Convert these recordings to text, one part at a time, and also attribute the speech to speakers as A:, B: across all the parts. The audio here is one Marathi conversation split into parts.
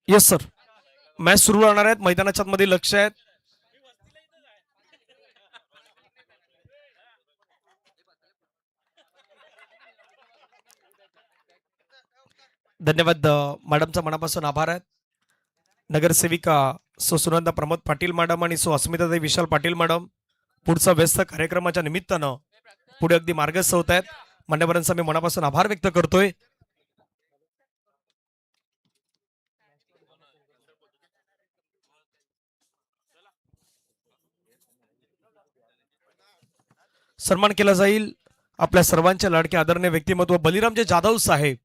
A: Yes sir. मॅच सुरू राहणार आहेत. मैदानाच्या मध्ये लक्ष आहेत. धन्यवाद मॅडमचा मनापासून आभार आहेत. नगरसेविका सो सुनंदा प्रमोद पाटील मॅडम आणि सो अस्मिताताई विशाल पाटील मॅडम पुढचा व्यस्त कार्यक्रमाच्या निमित्तानं पुढे अगदी मार्गस्थ होत आहेत. मान्यवरांचा मी मनापासून आभार व्यक्त करतोय. सन्मान केला जाईल आपल्या सर्वांचे लाडके आदरणीय व्यक्तिमत्व बलिरामजी जाधव साहेब,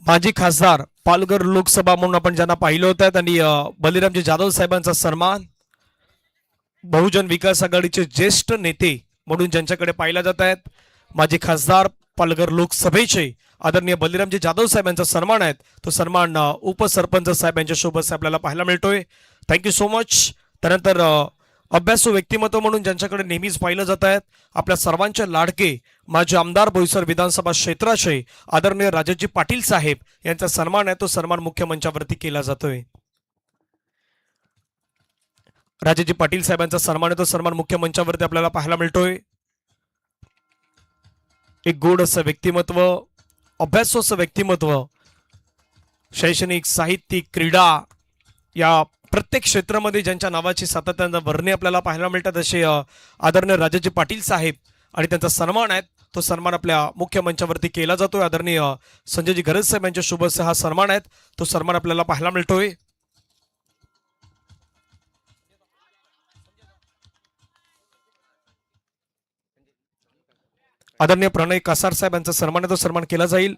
A: माजी खासदार पालघर लोकसभा म्हणून आपण ज्यांना पाहिलं होतं, आणि बलिरामजी जाधव साहेबांचा सन्मान बहुजन विकास आघाडीचे ज्येष्ठ नेते म्हणून ज्यांच्याकडे पाहिला जात आहेत, माजी खासदार पालघर लोकसभेचे आदरणीय बलिरामजी जाधव साहेबांचा सन्मान आहे. तो सन्मान उपसरपंच साहेब यांच्या सोबत आपल्याला पाहायला मिळतोय. Thank you so much. त्यानंतर अभ्यासू व्यक्तिमत्व म्हणून ज्यांच्याकडे नेहमीच पाहिलं जात आहेत, आपल्या सर्वांचे लाडके माजी आमदार बोईसर विधानसभा क्षेत्राचे आदरणीय राजाजी पाटील साहेब यांचा सन्मान आहे. तो सन्मान मुख्य मंचावरती केला जातोय. राजाजी पाटील साहेबांचा सन्मान आहे. तो सन्मान मुख्य मंचावरती आपल्याला पाहायला मिळतोय. एक गोड असं व्यक्तिमत्व, अभ्यासू असं व्यक्तिमत्व, शैक्षणिक, साहित्यिक, क्रीडा या प्रत्येक क्षेत्रामध्ये ज्यांच्या नावाची सातत्यानं वर्णे आपल्याला पाहायला मिळतात, असे आदरणीय राजाजी पाटील साहेब आणि त्यांचा सन्मान आहे. तो सन्मान आपल्या मुख्य मंचावरती केला जातोय. आदरणीय संजयजी गरज साहेब यांच्या शुभ हा सन्मान आहे. तो सन्मान आपल्याला पाहायला मिळतोय. आदरणीय प्रणय कासार साहेब यांचा सन्मान आहे. तो सन्मान केला जाईल.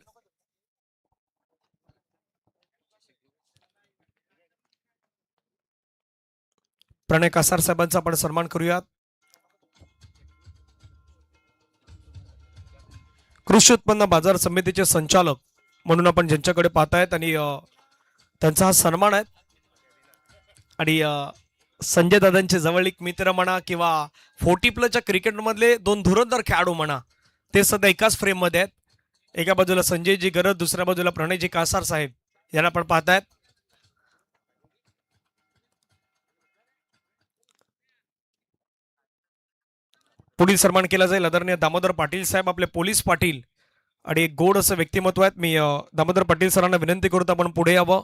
A: प्रणय कासार साहेबांचा आपण सन्मान करूयात. कृषी उत्पन्न बाजार समितीचे संचालक म्हणून आपण ज्यांच्याकडे पाहतायत आणि त्यांचा हा सन्मान आहे. आणि संजय दादांचे जवळीक मित्र म्हणा किंवा 40+ क्रिकेटमधले 2 धुरंधर खेळाडू म्हणा, ते सध्या एकाच फ्रेम मध्ये आहेत. एका बाजूला संजयजी गरज, दुसऱ्या बाजूला प्रणयजी कासार साहेब यांना आपण पाहतायत. पुढील सन्मान केला जाईल आदरणीय दामोदर पाटील साहेब, आपले पोलीस पाटील आणि एक गोड असं व्यक्तिमत्व आहेत. मी दामोदर पाटील सरांना विनंती करतो आपण पुढे यावं.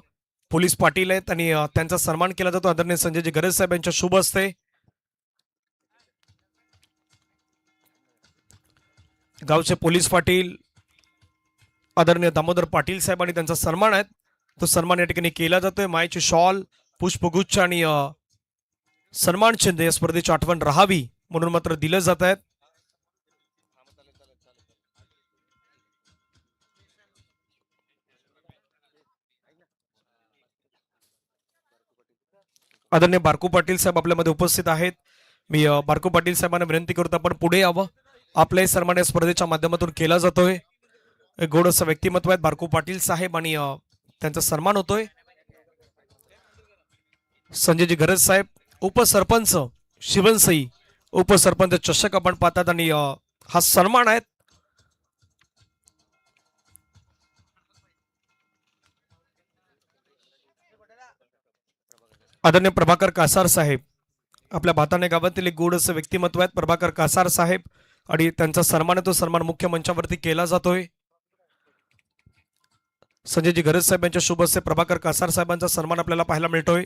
A: पोलीस पाटील आहेत आणि त्यांचा सन्मान केला जातो आदरणीय संजयजी गरज साहेब यांच्या शुभ हस्ते. गावचे पोलीस पाटील आदरणीय दामोदर पाटील साहेब आणि त्यांचा सन्मान आहे. तो सन्मान या ठिकाणी केला जातोय. मायची शॉल, पुष्पगुच्छ आणि सन्मान चिन्ह या स्पर्धेची आठवण राहावी म्हणून मात्र दिलं जात आहेत. आदरणीय बारकू पाटील साहेब आपल्यामध्ये उपस्थित आहेत. मी बारकू पाटील साहेबांना विनंती करतो आपण पुढे यावं. आपलाही सन्मान या स्पर्धेच्या माध्यमातून केला जातोय. गोड असं व्यक्तिमत्व आहेत बारकू पाटील साहेब आणि त्यांचा सन्मान होतोय. संजयजी गरज साहेब, उपसरपंच शिवनसई, उपसरपंच चषक आपण पाहतात आणि हा सन्मान आहे. आदरणीय प्रभाकर कासार साहेब, आपल्या भाताने गावातील एक गोड असं व्यक्तिमत्व आहेत प्रभाकर कासार साहेब आणि त्यांचा सन्मान आहे. तो सन्मान मुख्य मंचावरती केला जातोय. संजयजी गरज साहेब यांच्या शुभ हस्ते प्रभाकर कासार साहेबांचा सन्मान आपल्याला पाहायला मिळतोय.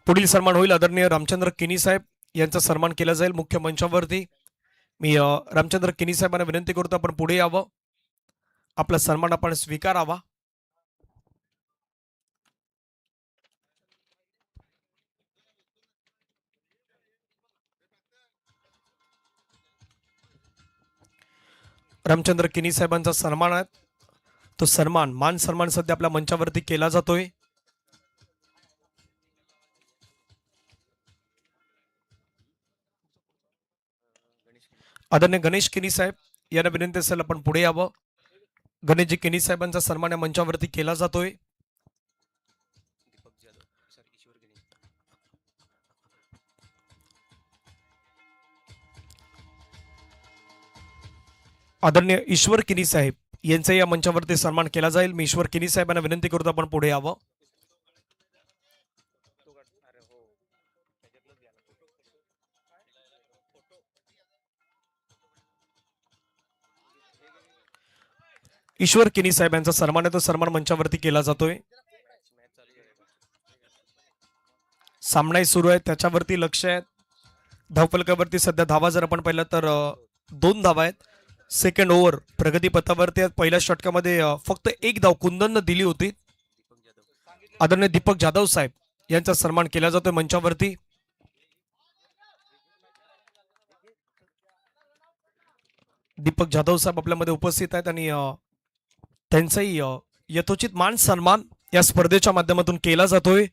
A: पुढील सन्मान होईल आदरणीय रामचंद्र किनी साहेब यांचा सन्मान केला जाईल मुख्य मंचावरती. मी रामचंद्र किनी साहेबांना विनंती करतो आपण पुढे यावं. आपला सन्मान आपण स्वीकारावा. रामचंद्र किनी साहेबांचा सन्मान आहे. तो सन्मान मान सन्मान सध्या आपल्या मंचावरती केला जातोय. आदरणीय गणेश किनी साहेब यांना विनंती असेल आपण पुढे यावं. गणेशजी किनी साहेबांचा सन्मान या मंचावरती केला जातोय. आदरणीय ईश्वर किनी साहेब यांचा या मंचावरती सन्मान केला जाईल. मी ईश्वर किनी साहेबांना विनंती करतो आपण पुढे यावं. ईश्वर किनी साहेब यांचा सन्मान आहे, तो सन्मान मंचावरती केला जातोय. सामना सुरू आहे, त्याच्यावरती लक्ष आहे. धावफलकावरती सध्या धावा जर आपण पाहिलं तर 2 धावा आहेत. सेकंड ओव्हर प्रगती पथावरती पहिल्या षटकामध्ये फक्त 1 धाव कुंदन दिली होती. आदरणीय दीपक जाधव साहेब यांचा सन्मान केला जातोय मंचावरती. दीपक जाधव साहेब आपल्यामध्ये उपस्थित आहेत आणि त्यांचाही यथोचित मान सन्मान या स्पर्धेच्या माध्यमातून केला जातोय.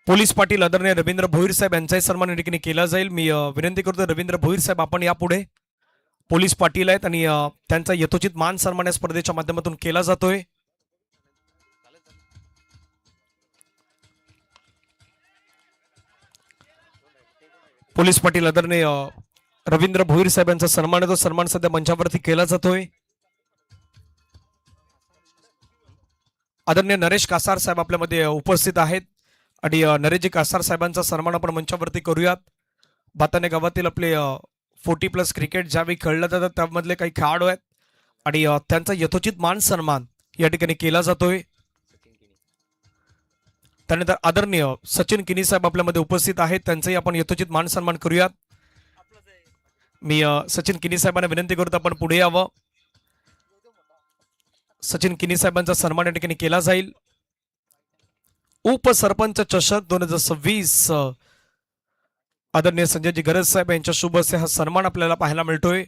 A: पोलीस पाटील आदरणीय रवींद्र भोईर साहेब यांचाही सन्मान या ठिकाणी केला जाईल. मी विनंती करतो रवींद्र भोईर साहेब आपण यापुढे. पोलीस पाटील आहेत आणि त्यांचा यथोचित मान सन्मान या स्पर्धेच्या माध्यमातून केला जातोय. पोलीस पाटील आदरणीय रवींद्र भोईर साहेब यांचा सन्मान आहे, तो सन्मान सध्या मंचावरती केला जातोय. आदरणीय नरेश कासार साहेब आपल्यामध्ये उपस्थित आहेत आणि नरेशजी कासार साहेबांचा सन्मान आपण मंचावरती करूयात. बाताने गावातील आपले 40+ क्रिकेट ज्यावेळी खेळलं जातं त्यामधले काही खेळाडू आहेत आणि त्यांचा यथोचित मान सन्मान या ठिकाणी केला जातोय. त्यानंतर आदरणीय सचिन किनी साहेब आपल्यामध्ये उपस्थित आहेत, त्यांचाही आपण यथोचित मान सन्मान करूयात. मी सचिन किनी साहेबांना विनंती करतो आपण पुढे यावं. सचिन किनी साहेबांचा सन्मान या ठिकाणी केला जाईल. उपसरपंच चषक 2026 आदरणीय संजयजी गरज साहेब यांच्या शुभ असे हा सन्मान आपल्याला पाहायला मिळतोय.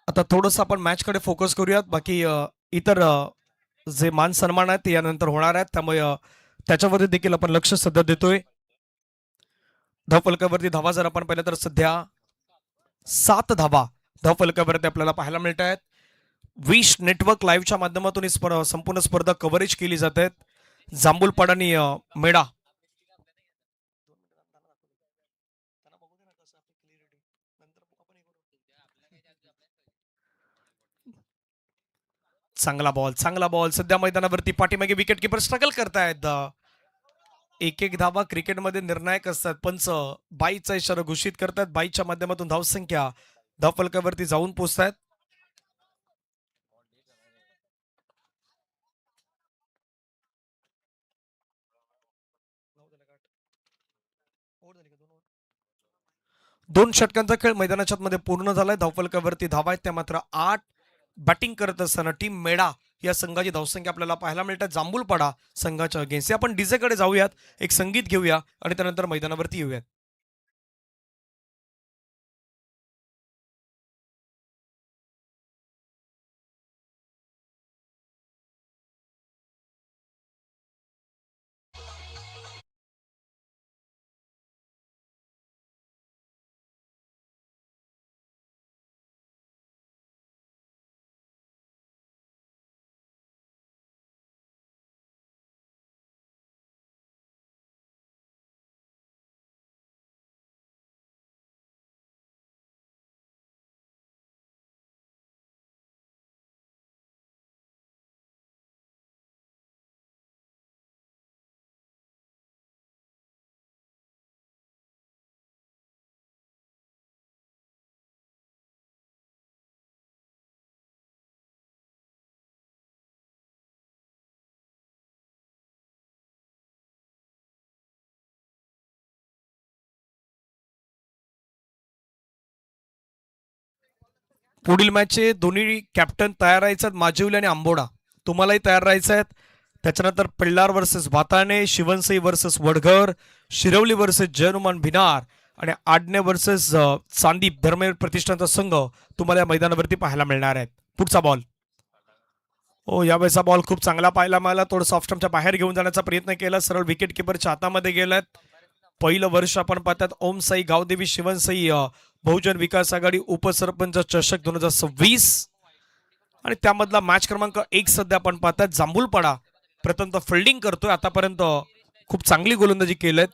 A: आता थोडंसं आपण मॅच कडे फोकस करूयात. बाकी इतर जे मान सन्मान आहेत ते यानंतर होणार आहेत, त्यामुळे त्याच्यावरती देखील आपण लक्ष सध्या देतोय. धावफलकावरती धावा जर आपण पाहिलं तर सध्या 7 धावा धावफलकावरती आपल्याला पाहायला मिळत आहेत. विश नेटवर्क लाईव्हच्या माध्यमातून ही संपूर्ण स्पर्धा कव्हरेज केली जात आहेत. जांभूलपाडा आणि मेढा चांगला बॉल सध्या मैदानावरती पाठीमागे विकेट किपर स्ट्रगल करतायत. 1-1 धावा क्रिकेटमध्ये निर्णायक असतात. पंच बाईचा इशारा घोषित करतात. बाईच्या माध्यमातून धावसंख्या धावफलकावरती जाऊन पोहोचतायत. दोन षटकांचा खेळ मैदानाच्या मध्ये पूर्ण झालाय. धावफलकावरती धावा आहेत त्या मात्र 8. बॅटिंग करत असताना टीम मेढा या संघाची धावसंख्या आपल्याला पाहायला मिळतात जांभूलपाडा संघाच्या अगेन्स्ट. आपण डीजे कडे जाऊयात, एक संगीत घेऊया आणि त्यानंतर मैदानावरती येऊयात. पुढील मॅचचे दोन्ही कॅप्टन तयार राहायचे आहेत, माजिवली आणि आंबोडा. तुम्हालाही तयार राहायचं आहे. त्याच्यानंतर पिल्लार versus Bhatane, शिवनसई versus Vadghar, Shirwali versus जयनुमान Bhinar आणि आडणे वर्सेस चांदीप धर्मवीर प्रतिष्ठानचा संघ तुम्हाला या मैदानावरती पाहायला मिळणार आहे. पुढचा बॉल हो, यावेळेचा बॉल खूप चांगला पाहायला मिळाला. थोडं सॉफ्ट स्टंपच्या बाहेर घेऊन जाण्याचा प्रयत्न केला. सरळ विकेट किपरच्या हातामध्ये गेलात. पहिलं वर्ष आपण पाहतात ओम साई गावदेवी शिवनसाई बहुजन विकास आघाडी उपसरपंच चषक 2026 आणि त्यामधला मॅच क्रमांक 1 सध्या आपण पाहतात जांभूलपाडा प्रथमतः फिल्डिंग करतोय. आतापर्यंत खूप चांगली गोलंदाजी केलेत.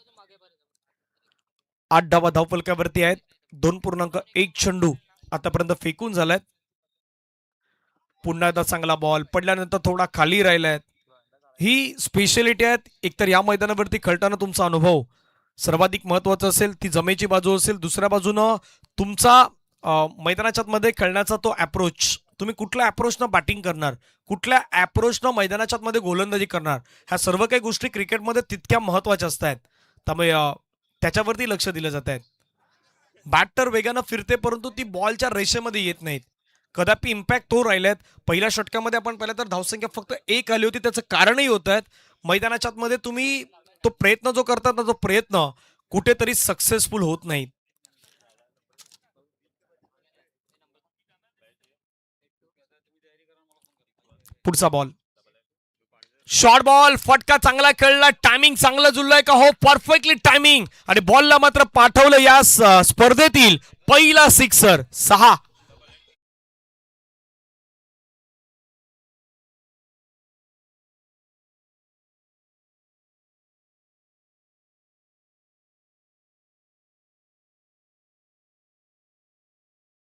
A: 8 डावा धावफलकावरती आहेत. 2.1 चेंडू आतापर्यंत फेकून झालाय. पुन्हा एकदा चांगला बॉल पडल्यानंतर थोडा खाली राहिलाय. ही स्पेशलिटी आहेत. एकतर या मैदानावरती खेळताना तुमचा अनुभव सर्वाधिक महत्वाचा असेल, ती जमेची बाजू असेल. दुसऱ्या बाजूनं तुमचा मैदानाच्या मध्ये खेळण्याचा तो अप्रोच, तुम्ही कुठल्या अप्रोचनं बॅटिंग करणार, कुठल्या अप्रोचनं मैदानाच्या मध्ये गोलंदाजी करणार, ह्या सर्व काही गोष्टी क्रिकेटमध्ये तितक्या महत्वाच्या असतात. त्यामुळे त्याच्यावरती लक्ष दिलं जात आहे. बॅट तर वेगानं फिरते परंतु ती बॉलच्या रेषेमध्ये येत नाहीत. कदापि इम्पॅक्ट तो राहिल्यात. पहिल्या षटकामध्ये आपण पाहिलं तर धावसंख्या फक्त 1 आली होती. त्याचं कारणही होत आहेत मैदानाच्या मध्ये तुम्ही तो प्रयत्न जो करतात ना, तो प्रयत्न कुठेतरी सक्सेसफुल होत नाही. पुढचा बॉल शॉर्ट बॉल फटका चांगला खेळला. टायमिंग चांगलं जुळलंय का? हो, परफेक्टली टायमिंग. आणि बॉलला मात्र पाठवलं या स्पर्धेतील पहिला sixer. 6.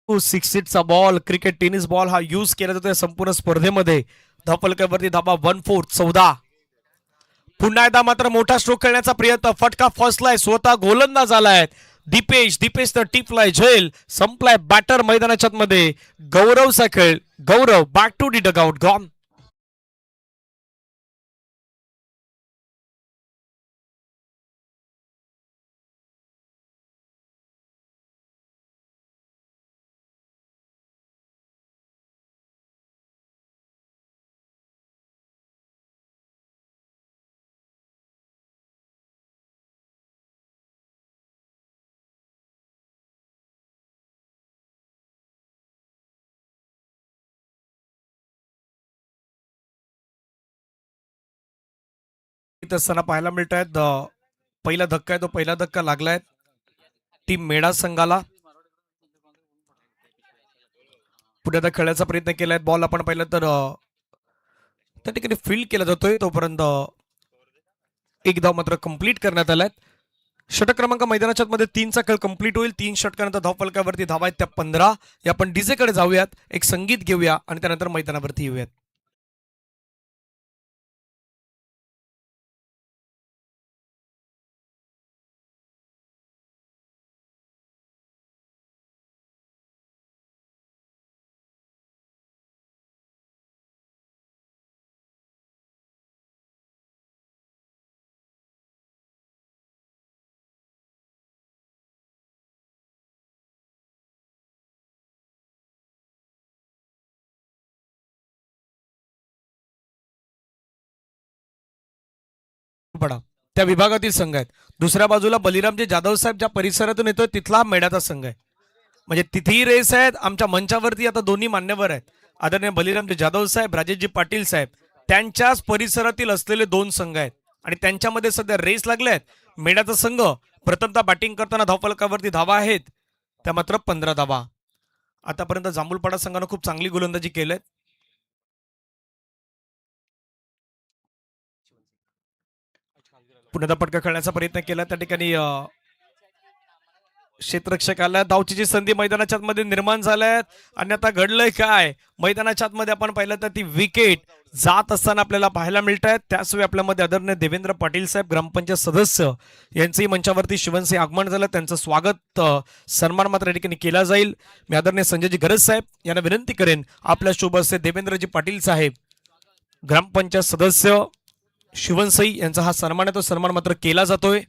A: 6 ball cricket tennis ball हा यूज केला जातो संपूर्ण स्पर्धेमध्ये. धावफलकावरती धाबा 1/4 14. पुन्हा एकदा मात्र मोठा स्ट्रोक खेळण्याचा प्रयत्न. फटका फसलाय. स्वतः गोलंदाज आलाय दीपेश तर टिपलाय झेल. संपलाय बॅटर मैदानाच्या मध्ये. गौरवचा खेळ. Gaurav back to the dugout gone. असताना पाहायला मिळत आहेत. पहिला धक्का आहे तो पहिला धक्का लागलाय टीम मेडा संघाला. पुढे आता खेळायचा प्रयत्न केलाय. बॉल आपण पाहिलं तर त्या ठिकाणी फील्ड केला जातोय. तोपर्यंत एक धाव मात्र कंप्लीट करण्यात आलाय. षटक क्रमांक मैदानाच्या मध्ये 3चा खेळ कंप्लीट होईल. 3 षटकानंतर धावफलकावरती धावा आहेत त्या 15. या आपण डीजेकडे जाऊयात, एक संगीत घेऊया आणि त्यानंतर मैदानावरती येऊयात. पडा त्या विभागातील संघ आहेत. दुसऱ्या बाजूला बलिरामजी जाधव साहेब ज्या परिसरातून येतोय तिथला मेढ्याचा संघ आहे. म्हणजे तिथेही रेस आहेत. आमच्या मंचावरती आता दोन्ही मान्यवर आहेत. आदरणीय बलिरामजी जाधव साहेब, राजेशजी पाटील साहेब, त्यांच्याच परिसरातील असलेले 2 संघ आहेत आणि त्यांच्यामध्ये सध्या रेस लागले आहेत. मेढ्याचा संघ प्रथमतः बॅटिंग करताना धावफलकावरती धावा आहेत त्या मात्र 15 धावा. आतापर्यंत जांभूलपाडा संघानं खूप चांगली गोलंदाजी केली. पुन्हा पटका खेळण्याचा प्रयत्न केला. त्या ठिकाणी क्षेत्ररक्षकाला धावचीची संधी मैदानाच्या मध्ये निर्माण झाल्यात आणि आता घडलंय काय? मैदानाच्या मध्ये आपण पाहिलं तर ती विकेट जात असताना आपल्याला पाहायला मिळत आहेत. त्याचवेळी आपल्यामध्ये आदरणीय देवेंद्र पाटील साहेब ग्रामपंचायत सदस्य यांचंही मंचावरती शिवनसे आगमन झालं. त्यांचं स्वागत सन्मान मात्र या ठिकाणी केला जाईल. मी आदरणीय संजयजी गरज साहेब यांना विनंती करेन आपल्या शुभ हस्ते देवेंद्रजी पाटील साहेब ग्रामपंचायत सदस्य शिवनसई यांचा हा सन्मान आहे तो सन्मान मात्र केला जातोय.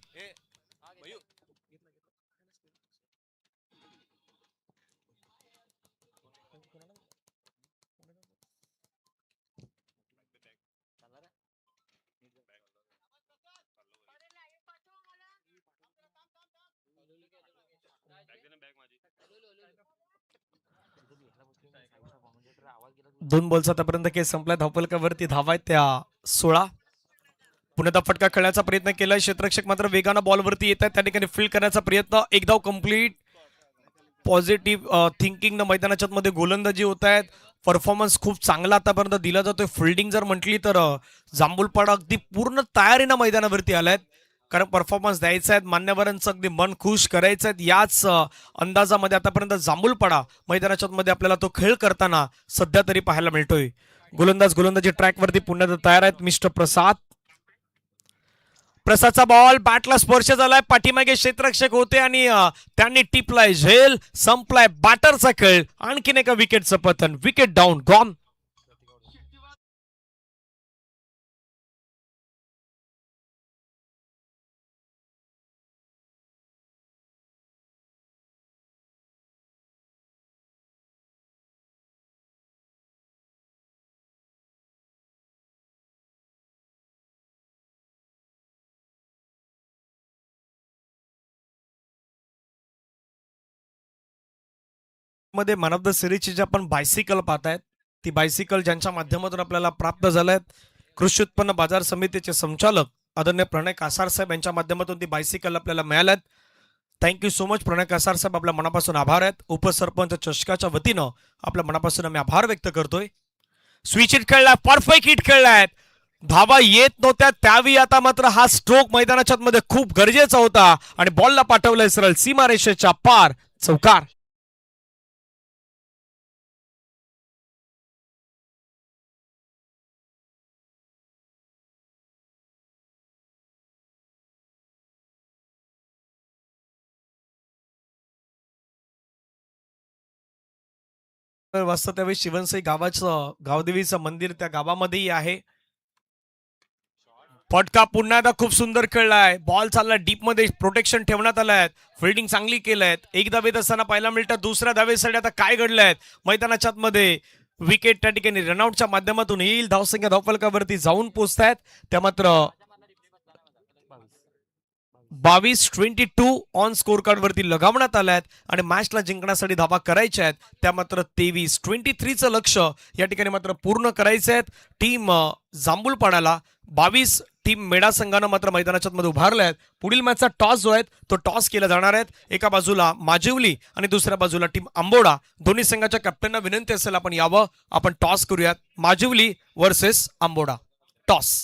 A: 2 बॉल्स आतापर्यंत केस संपलाय. धावफलकावरती धावा आहेत त्या 16. पुन्हा फटका खेळण्याचा प्रयत्न केलाय. क्षेत्ररक्षक मात्र वेगानं बॉलवरती येत आहेत. त्या ठिकाणी फील्ड करण्याचा प्रयत्न. एक धाव कंप्लीट. पॉझिटिव्ह थिंकिंग मैदानाच्या मध्ये गोलंदाजी होत आहेत. परफॉर्मन्स खूप चांगला आतापर्यंत दिला जातोय. फिल्डिंग जर म्हटली तर जांभूलपाडा अगदी पूर्ण तयारीनं मैदानावरती आलायत. कारण परफॉर्मन्स द्यायचा आहे. मान्यवरांचं अगदी मन खुश करायचं आहे. याच अंदाजामध्ये आतापर्यंत जांभूलपाडा मैदानाच्या मध्ये आपल्याला तो खेळ करताना सध्या तरी पाहायला मिळतोय. गोलंदाजी ट्रॅकवरती पुन्हा तयार आहेत. मिस्टर प्रसाद. प्रसादचा बॉल बॅटला स्पर्श झालाय. पाठीमागे क्षेत्ररक्षक होते आणि त्यांनी टिपलाय झेल. संपलाय बॅटरचा खेळ. आणखीन एका विकेटचं पतन. Wicket down. गॉन. मध्ये मन ऑफ द सिरीजची जी आपण बायसिकल पाहतायत ती बायसिकल ज्यांच्या माध्यमातून आपल्याला प्राप्त झाल्यात कृषी उत्पन्न बाजार समितीचे संचालक आदरणीय प्रणय कासार साहेब यांच्या माध्यमातून ती बायसिकल आपल्याला मिळाल्यात. थँक्यू सो मच प्रणय कासार साहेब. आपल्या मनापासून आभार आहेत. उपसरपंच चषकाच्या वतीनं आपल्या मनापासून आम्ही आभार व्यक्त करतोय. स्विच हिट खेळलाय. परफेक्ट हिट खेळलाय. धावा येत नव्हत्या त्यावेळी आता मात्र हा स्ट्रोक मैदानाच्या मध्ये खूप गरजेचा होता आणि बॉलला पाठवलंय सरळ सीमारेषेच्या पार. चौकार. वाजता त्यावेळी शिवनसई गावाचं गावदेवीचं मंदिर त्या गावामध्येही आहे. फटका पुन्हा एकदा खूप सुंदर खेळलाय. बॉल चालला डीप मध्ये. प्रोटेक्शन ठेवण्यात आलंय. फिल्डिंग चांगली केलंय. एक धावेत असताना पहिला मिनिटात दुसऱ्या धावेसाठी आता काय घडलंय मैदानाच्या मध्ये. विकेट त्या ठिकाणी रनआउटच्या माध्यमातून येईल. धावसंख्या धावफलकावरती जाऊन पोहोचतायत. त्या मात्र 22-22 ऑन स्कोर कार्ड वरती लगावण्यात आल्यात आणि मॅचला जिंकण्यासाठी धावा करायच्या आहेत. त्या मात्र 23-23चं लक्ष या ठिकाणी मात्र पूर्ण करायचं आहे. टीम जांभूलपाड्याला 22 टीम मेडा संघानं मात्र मैदानाच्या मध्ये उभारल्या आहेत. पुढील मॅचचा टॉस जो आहे तो टॉस केला जाणार आहे. एका बाजूला माजिवली आणि दुसऱ्या बाजूला टीम आंबोडा. दोन्ही संघाच्या कॅप्टनना विनंती असेल आपण यावं. आपण टॉस करूयात. माजिवली वर्सेस आंबोडा. टॉस.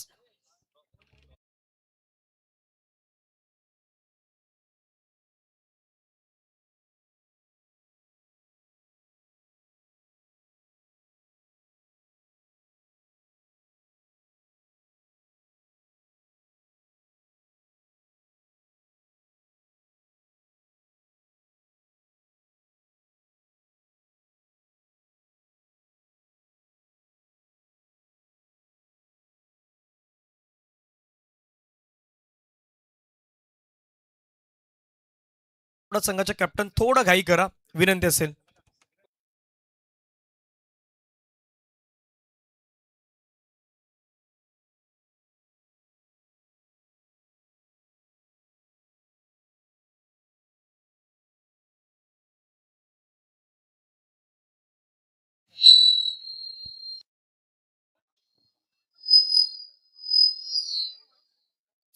A: संघाचे कॅप्टन थोडं घाई करा विनंती असेल.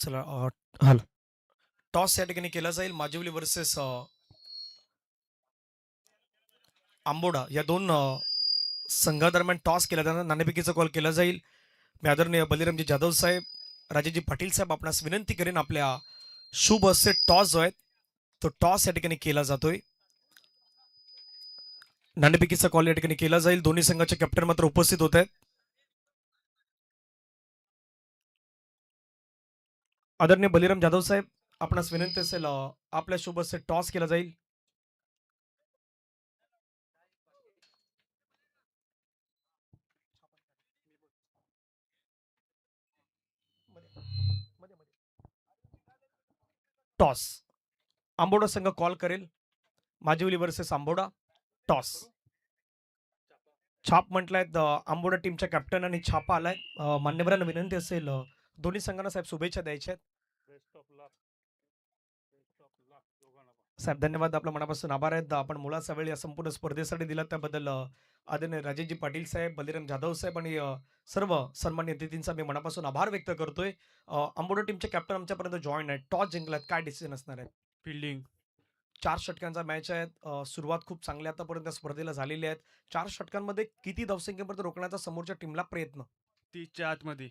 A: चला हॅलो. टॉस या ठिकाणी केला जाईल. माजिवली वर्सेस आंबोडा या दोन संघादरम्यान टॉस केला जाणार. नाणेफेकीचा कॉल केला जाईल. मी आदरणीय बलिरामजी जाधव साहेब राजेजी पाटील साहेब आपणास विनंती करेन आपल्या शुभ असे टॉस जो आहे तो टॉस या ठिकाणी केला जातोय. नाणेफेकीचा कॉल या ठिकाणी केला जाईल. दोन्ही संघाचे कॅप्टन मात्र उपस्थित होत आहेत. आदरणीय बलिराम जाधव साहेब आपणास विनंती असेल आपल्या शुभ असे टॉस केला जाईल. टॉस. आंबोडा संघ कॉल करेल. माजिवली वर्सेस आंबोडा. टॉस. छाप म्हटलाय आंबोडा टीमच्या कॅप्टन आणि छापा आलाय. मान्यवरांना विनंती असेल दोन्ही संघांना साहेब शुभेच्छा द्यायच्या आहेत. साहेब धन्यवाद. आपल्या मनापासून आभार आहेत. आपण मुलाचा वेळ या संपूर्ण स्पर्धेसाठी दिला त्याबद्दल आदरणीय राजेशजी पाटील साहेब, बलिराम जाधव साहेब आणि सर्व सन्मान्य अतिथींचा मी मनापासून आभार व्यक्त करतोय. आंबोडे टीमचे कॅप्टन आमच्यापर्यंत जॉइन आहेत. टॉस जिंकलात. काय डिसिजन असणार आहे?
B: फिल्डिंग.
A: 4 षटकांचा मॅच आहे. सुरुवात खूप चांगली आतापर्यंत स्पर्धेला झालेली आहे. 4 षटकांमध्ये किती धावसंख्येपर्यंत रोखण्याचा समोरच्या टीमला प्रयत्न?
B: 30च्या आतमध्ये.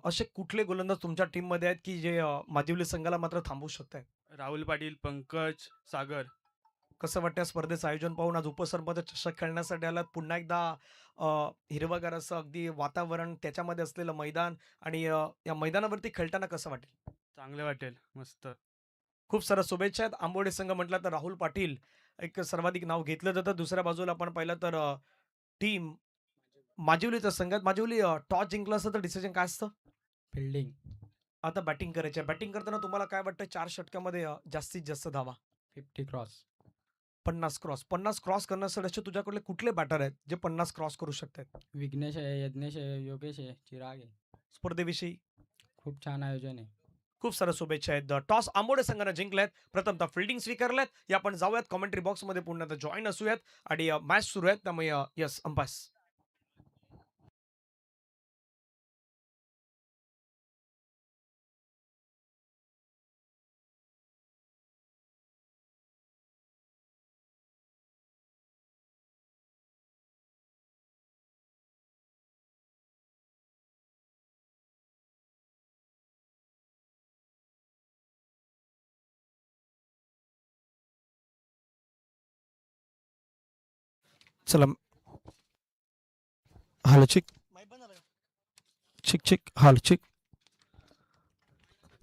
A: असे कुठले गोलंदाज तुमच्या टीममध्ये आहेत की जे माजिवली संघाला मात्र थांबवू शकतायत?
B: राहुल पाटील, पंकज, सागर.
A: कसं वाटतं स्पर्धेचं आयोजन पाहून? आज उपसरपंच चषक खेळण्यासाठी आलात. पुन्हा एकदा अ, हिरवंगार असं अगदी वातावरण, त्याच्यामध्ये असलेलं मैदान आणि या मैदानावरती खेळताना कसं वाटेल?
B: चांगलं वाटेल. मस्त.
A: खूप साऱ्या शुभेच्छा आहेत. आंबोडे संघ म्हटलं तर राहुल पाटील एक सर्वाधिक नाव घेतलं जातं. दुसऱ्या बाजूला आपण पाहिलं तर टीम माजिवलीचा संघ आहे. माजिवली टॉस जिंकलं असतं तर डिसिजन काय असतं?
C: फिल्डिंग.
A: आता बॅटिंग करायची आहे. बॅटिंग करताना तुम्हाला काय वाटतं 4 षटकामध्ये जास्तीत जास्त धावा?
C: 50 क्रॉस.
A: 50 क्रॉस. 50 क्रॉस करण्यासाठी असे तुझ्याकडले कुठले बॅटर आहेत जे 50 क्रॉस करू शकतात?
C: विघ्नेश आहे, यज्ञेश आहे, योगेश आहे, चिराग आहे.
A: स्पर्धेविषयी
C: खूप छान आयोजन आहे.
A: खूप साऱ्या शुभेच्छा आहेत. टॉस आंबोडे संघाने जिंकल्यात. प्रथमतः फिल्डिंग स्वीकारल्यात. या आपण जाऊयात कॉमेंट्री बॉक्समध्ये पुन्हा एकदा जॉईन असूयात आणि मॅच सुरू आहे. त्यामुळे यस अंपास. चला हालचिक चिक हालचिक.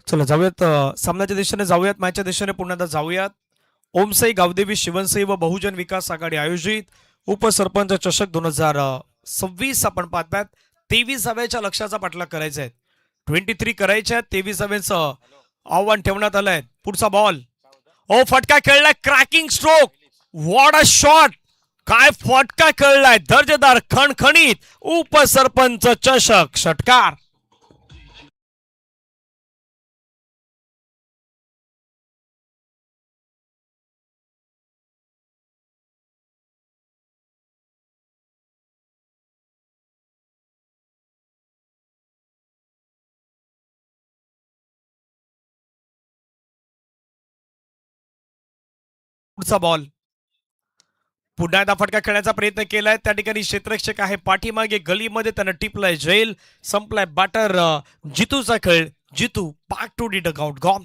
A: चला जाऊयात सामन्याच्या दिशेने जाऊयात. मॅचच्या दिशेने पुन्हा एकदा जाऊयात. ओमसाई गावदेवी शिवनसाई व बहुजन विकास आघाडी आयोजित उपसरपंच चषक 2026 आपण पाहतात. 23व्याच्या लक्ष्याचा पाठलाग करायचा आहे. 23 करायचे आहेत. 23व्याचं आव्हान ठेवण्यात आलंय. पुढचा बॉल. ओ फटका खेळलाय. Cracking stroke. What a shot. काय फटका खेळलाय. दर्जेदार खणखणीत उपसरपंच चषक षटकार. पुढचा बॉल. पुन्हा एकदा फटका खेळण्याचा प्रयत्न केलाय. त्या ठिकाणी क्षेत्ररक्षक आहे पाठीमागे गलीमध्ये त्यानं टिपलाय झेल. संपलाय बॅटर जितूचा खेळ. Jitu back to the dugout gone.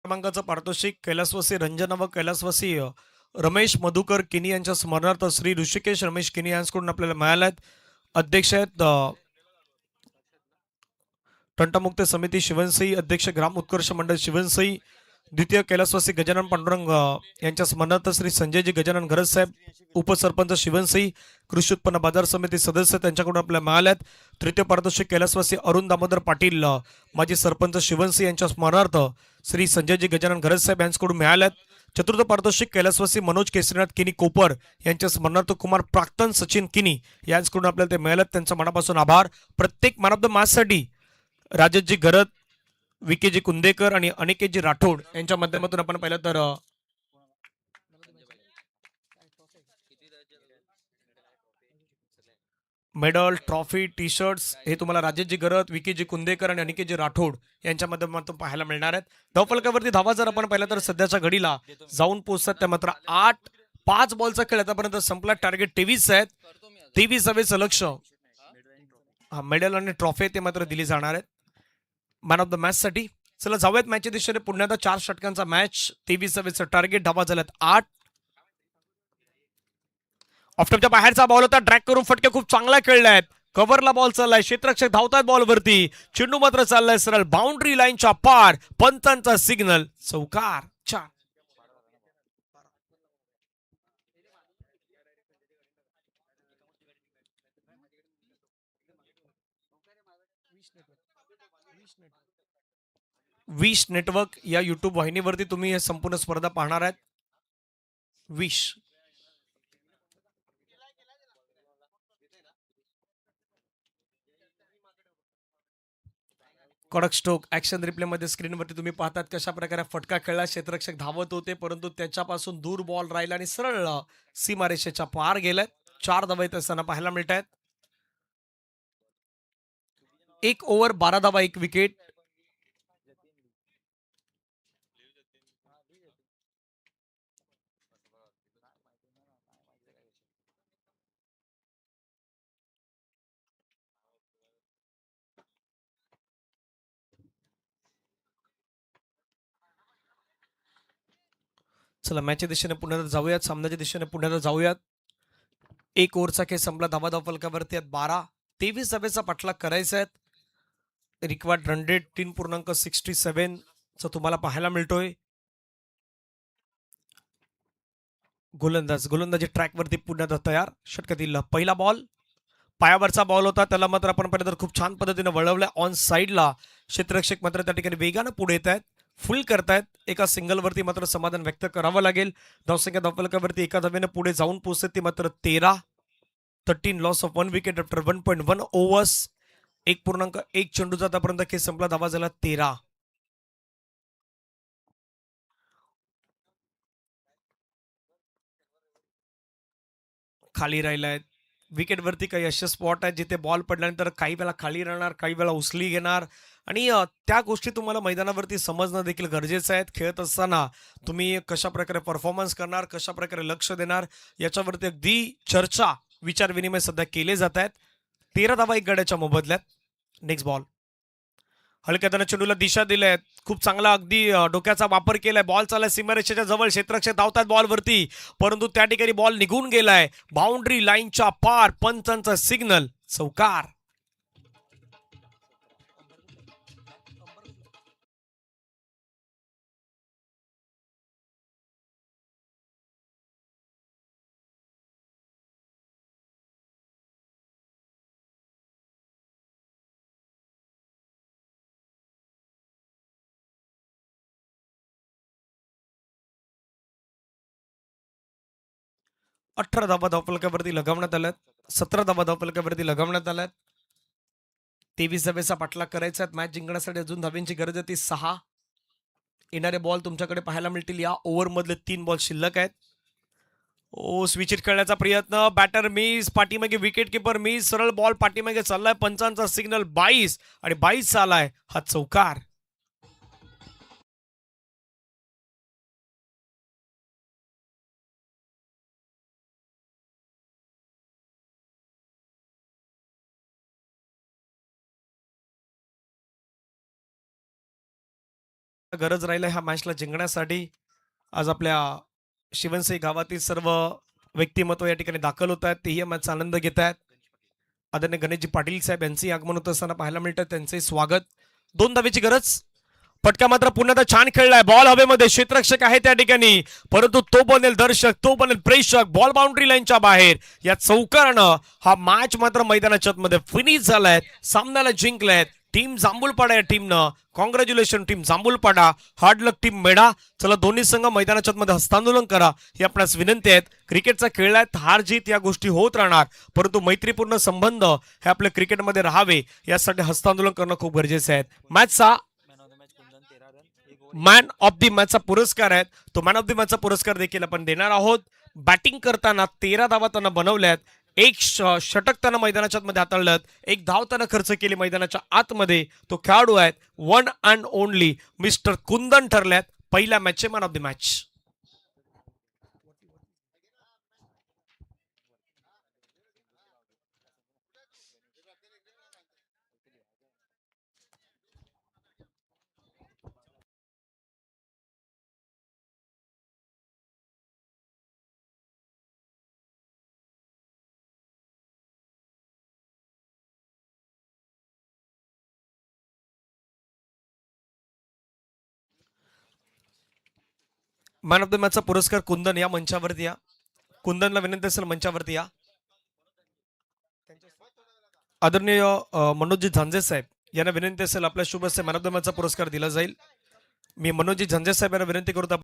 A: क्रमांकाचं पारितोषिक कैलासवासी रंजना व कैलासवासी रमेश मधुकर किनी यांच्या स्मरणार्थ श्री ऋषिकेश रमेश किनी यांच्याकडून आपल्याला मिळाल्यात. अध्यक्ष आहेत तंटमुक्त समिती शिवनसई, अध्यक्ष ग्राम उत्कर्ष मंडळ शिवनसई. द्वितीय कैलासवासी गजानन पांडुरंग यांच्या स्मरणार्थ श्री संजयजी गजानन घरज साहेब उपसरपंच शिवनसई. कृषी उत्पन्न बाजार समिती सदस्य त्यांच्याकडून आपल्याला मिळाल्यात. तृतीय पारितोषिक कैलासवासी अरुण दामोदर पाटील माजी सरपंच शिवनसई यांच्या स्मरणार्थ श्री संजयजी गजानन घरज साहेब यांच्याकडून मिळाल्यात. चतुर्थ पारितोषिक कैलासवासी मनोज केसरीनाथ किनी कोपर यांच्या स्मरणार्थ कुमार प्राक्तन सचिन किनी यांच्याकडून आपल्याला ते मिळाल्यात. त्यांचा मनापासून आभार. प्रत्येक मॅन ऑफ द मॅचसाठी राजेशजी गरत, विकेजी कुंदेकर आणि अनिकेतजी राठोड यांच्या माध्यमातून आपण पाहिलं तर मेडल, ट्रॉफी, टी शर्ट्स हे तुम्हाला राजेशजी गरत, विकेजी कुंदेकर आणि अनिकेतजी राठोड यांच्या माध्यमातून पाहायला मिळणार आहेत. धावफलकावरती धावा जर आपण पाहिलं तर सध्याच्या घडीला जाऊन पोहोचतात त्या मात्र 5 बॉलचा खेळ आतापर्यंत संपला. टार्गेट 23 आहेत. 23वेचं लक्ष. हा मेडल आणि ट्रॉफी ते मात्र दिली जाणार आहेत मॅन ऑफ द मॅच साठी. चला जाऊयात मॅचच्या दिशेने. पुन्हा एकदा 4 षटकांचा मॅच. 23वेचं टार्गेट. धावा झाल्यात 8. ऑफ्टॉपच्या बाहेरचा बॉल होता. ड्रॅग करून फटके खूप चांगला खेळलायत. कव्हरला बॉल चाललाय. क्षेत्ररक्षक धावतायत बॉलवरती. चेंडू मात्र चाललाय सरळ बाउंड्री लाईनच्या पार. पंचांचा सिग्नल. चौकार. 4. विश नेटवर्क या युट्यूब वाहिनीवरती तुम्ही हे संपूर्ण स्पर्धा पाहणार आहेत. विश कडक स्ट्रोक ऍक्शन रिप्ले मध्ये स्क्रीनवरती तुम्ही पाहतात कशा प्रकारे फटका खेळला, क्षेत्ररक्षक धावत होते परंतु त्याच्यापासून दूर बॉल राहिला आणि सरळ सीमारेषेच्या पार गेलाय. 4 धावा येत असताना पाहायला मिळत आहेत. 1 ओव्हर 12 धावा 1 विकेट. चला मॅचच्या दिशेने पुन्हा जाऊयात, सामन्याच्या दिशेने पुन्हा जाऊयात. 1 ओव्हरचा खेळ संपला. धावा फलकावरती आहेत 12. 23 धावेचा पाठलाग करायचा आहे. रिक्वायर्ड रन रेट 3.67 चा तुम्हाला पाहायला मिळतोय. गोलंदाजी ट्रॅकवरती पुन्हा तयार. षटकातील पहिला बॉल पायावरचा बॉल होता, त्याला मात्र आपण पहिल्यांदा खूप छान पद्धतीने वळवलाय ऑन साईडला. क्षेत्ररक्षक मात्र त्या ठिकाणी वेगानं पुढे येत आहेत, फुल करतायत. एका सिंगलवरती मात्र समाधान व्यक्त करावं लागेल. धावसंख्या धावफलकावरती एका धावेनं पुढे जाऊन पोहोचते ती मात्र 13. 13 loss of 1 wicket after 1.1 overs. 1.1 चेंडूचा आतापर्यंत खेळ संपला. धावा झाला 13. खाली राहिलाय विकेटवरती काही असे स्पॉट आहेत जिथे बॉल पडल्यानंतर काही वेळा खाली राहणार, काही वेळा उचली घेणार आणि त्या गोष्टी तुम्हाला मैदानावरती समजणं देखील गरजेचं आहे. खेळत असताना तुम्ही कशा प्रकारे परफॉर्मन्स करणार, कशा प्रकारे लक्ष देणार याच्यावरती अगदी चर्चा विचार विनिमय सध्या केले जात आहेत. 13 धावा 1 गड्याच्या मोबदल्यात. नेक्स्ट बॉल हलक्याताना चेंडूला दिशा दिल्या, खूप चांगला अगदी डोक्याचा वापर केलाय. बॉल चाललाय सीमारेषेच्या जवळ, क्षेत्ररक्षक धावतात बॉलवरती परंतु त्या ठिकाणी बॉल निघून गेलाय बाउंड्री लाईनच्या पार. पंचांचा सिग्नल, चौकार. अठरा धावा धावफलकावरती लगावण्यात आल्यात. 17 धावा धावफलकावरती लगावण्यात आल्यात. 23 धावेचा पाठलाग करायचा आहे. मॅच जिंकण्यासाठी अजून धावेंची गरज आहे ती 6. येणारे बॉल तुमच्याकडे पाहायला मिळतील. या ओव्हर मधले 3 बॉल शिल्लक आहेत. ओ स्विचिट खेळण्याचा प्रयत्न, बॅटर मिस, पाठीमागे विकेट किपर मिस, सरळ बॉल पाठीमागे चाललाय. पंचांचा सिग्नल 22 आणि 22 आलाय हा चौकार. गरज राहिली ह्या मॅचला जिंकण्यासाठी. आज आपल्या शिवनसई गावातील सर्व व्यक्तिमत्व या ठिकाणी दाखल होत आहेत, तेही या मॅचचा आनंद घेत आहेत. आदरणीय गणेशजी पाटील साहेब यांचंही आगमन होत असताना पाहायला मिळतं, त्यांचंही स्वागत. 2 धावेची गरज. फटका मात्र पुन्हा छान खेळलाय. बॉल हवेमध्ये, क्षेत्ररक्षक आहे त्या ठिकाणी परंतु तो बनेल दर्शक, तो बनेल प्रेक्षक. बॉल बाउंड्री लाईनच्या बाहेर. या चौकारानं हा मॅच मात्र मैदानाच्या मध्ये फिनिश झालाय. सामन्याला जिंकलाय टीम जांभूलपाडा या टीमनं. Congratulation team Jambhulpada. Hard luck team Medha. चला दोन्ही संघ मैदानाच्या मध्ये हस्तांदोलन करा ही आपणास विनंती आहे. क्रिकेटचा खेळ आहे, हार जीत या गोष्टी होत राहणार परंतु मैत्रीपूर्ण संबंध हे आपल्या क्रिकेटमध्ये राहावे यासाठी हस्तांदोलन करणं खूप गरजेचं आहे. मॅचचा मॅन ऑफ द मॅचचा पुरस्कार आहे, तो मॅन ऑफ द मॅचचा पुरस्कार देखील आपण देणार आहोत. बॅटिंग करताना 13 धावा त्यांना बनवल्यात. 1 षटक त्यांना मैदानाच्या मध्ये हाताळलं. 1 धाव त्यांना खर्च केली मैदानाच्या आतमध्ये. तो खेळाडू आहेत one and only mister Kundan ठरल्यात पहिल्या मॅचचे man of the match. Man of the मॅचचा पुरस्कार कुंदन या मंचावरती या. कुंदनला विनंती असेल मंचावरती या. आदरणीय मनोजजी झांजे साहेब यांना विनंती असेल आपल्या शुभ हस्ते मॅन ऑफ द मॅचचा पुरस्कार दिला जाईल. मी मनोजी झंझे साहेब यांना विनंती करतो